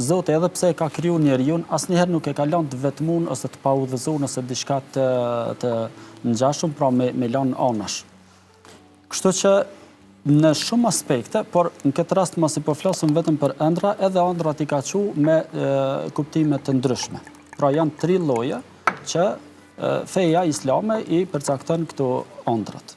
Zoti edhe pse e ka kriju njeriu, asnjëherë nuk e ka lënë të vetmuar ose të paudhëzuar ose diçka të ngjashëm, pra me lënë anash. Kështu që në shumë aspekte, por në këtë rast mos i po flasim vetëm për ëndra, edhe ëndrat i ka thënë me kuptime të ndryshme. Pra janë 3 lloje që feja islame i përcakton këto ëndrat.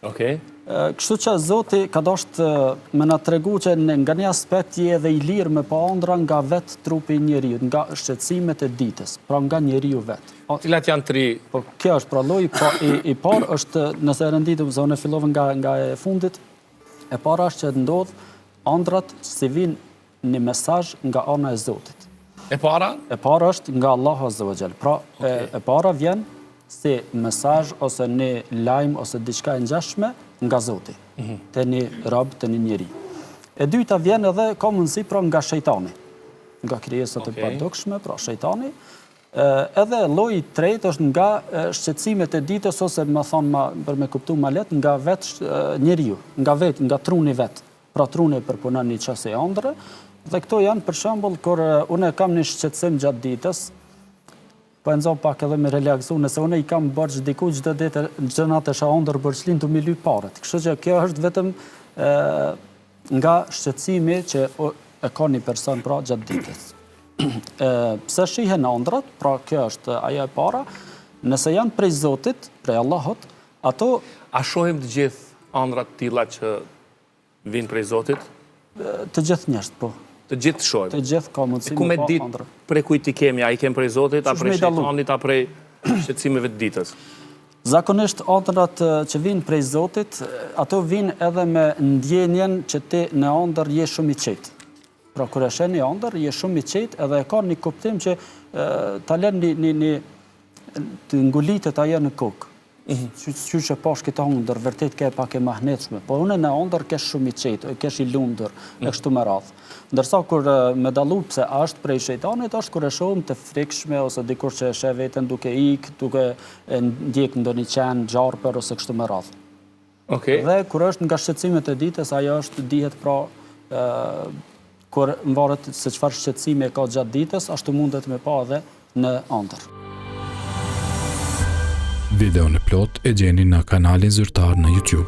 Okej. Kështu që Zoti ka dashur me na tregu që nga një aspekt je edhe i lirë me pa ëndra nga vetë trupi i njeriu, nga shqetësimet e ditës, pra nga njeriu vetë. Cilat janë 3? Po kjo është pra lloji i parë është, nëse e renditëm zonë fillova nga e fundit, e para është që ndodh ëndrat si vinë një mesazh nga ana e Zotit. E para? E para është nga Allahu Azza wa Jall. Pra e para vjen si mesazh ose një lajm ose diçka e ngjashme nga Zoti, te një rob, te një njeri. E dyta vjen edhe ka mundësi pra nga shejtani, nga krijesat e padukshme, pra shejtani. Edhe lloji i tretë është nga shqetësimet e ditës ose më thonë për me kuptu ma lehtë nga vetë njeriu, nga truni vet. Pra truni përpunon një çështje ëndre, dhe këto janë për shembull kur unë kam një shqetësim gjatë ditës, po e nxon pak edhe me relaksu, nëse unë i kam borxh diku çdo ditë gjërat e ëndër borxhlin të mi lyp paret. Kështu që kjo është vetëm nga shqetësimi që e ka një person pra gjatë ditës. Pse shihen ëndrat, pra kjo është ajo e para, nëse janë prej Zotit, prej Allahut, ato a shohim të gjithë ëndrat tilla që vinë prej Zotit? Të gjithë njerëzit, po. Të gjithë shohim. Të gjithë ka mundësi me pa ëndra. Prej kujt i kemi, a i kemi prej Zotit, a prej shejtanit, a prej shqetësimeve të ditës? Zakonisht ëndrat që vinë prej Zotit, ato vinë edhe me ndjenjen që ti në ëndër je shumë i qetë. Pra kur e sheh një ëndër, je shumë i qetë edhe e ka një kuptim që ta lën të ngulitet ajo në kokë. Qysh e pash këta ëndër, vërtet ke pak e mahnetshme, por unë në ëndër kesh shumë i qetë, kesh i lumtur, e kështu me radhë. Ndërsa kur me dallu pse është prej shejtanit, është kur e shohim të frikshme ose dikur që e sheh veten duke ikë, duke ndjek ndonjë qen, gjarpër ose kështu me radhë. Okej. Dhe kur është nga shqetësimet e ditës, ajo është dihet pra kur varet se çfarë shqetësimi ka gjatë ditës, ashtu mundet me pa edhe në ëndër. Videon e plot e gjeni në kanalin zyrtar në YouTube.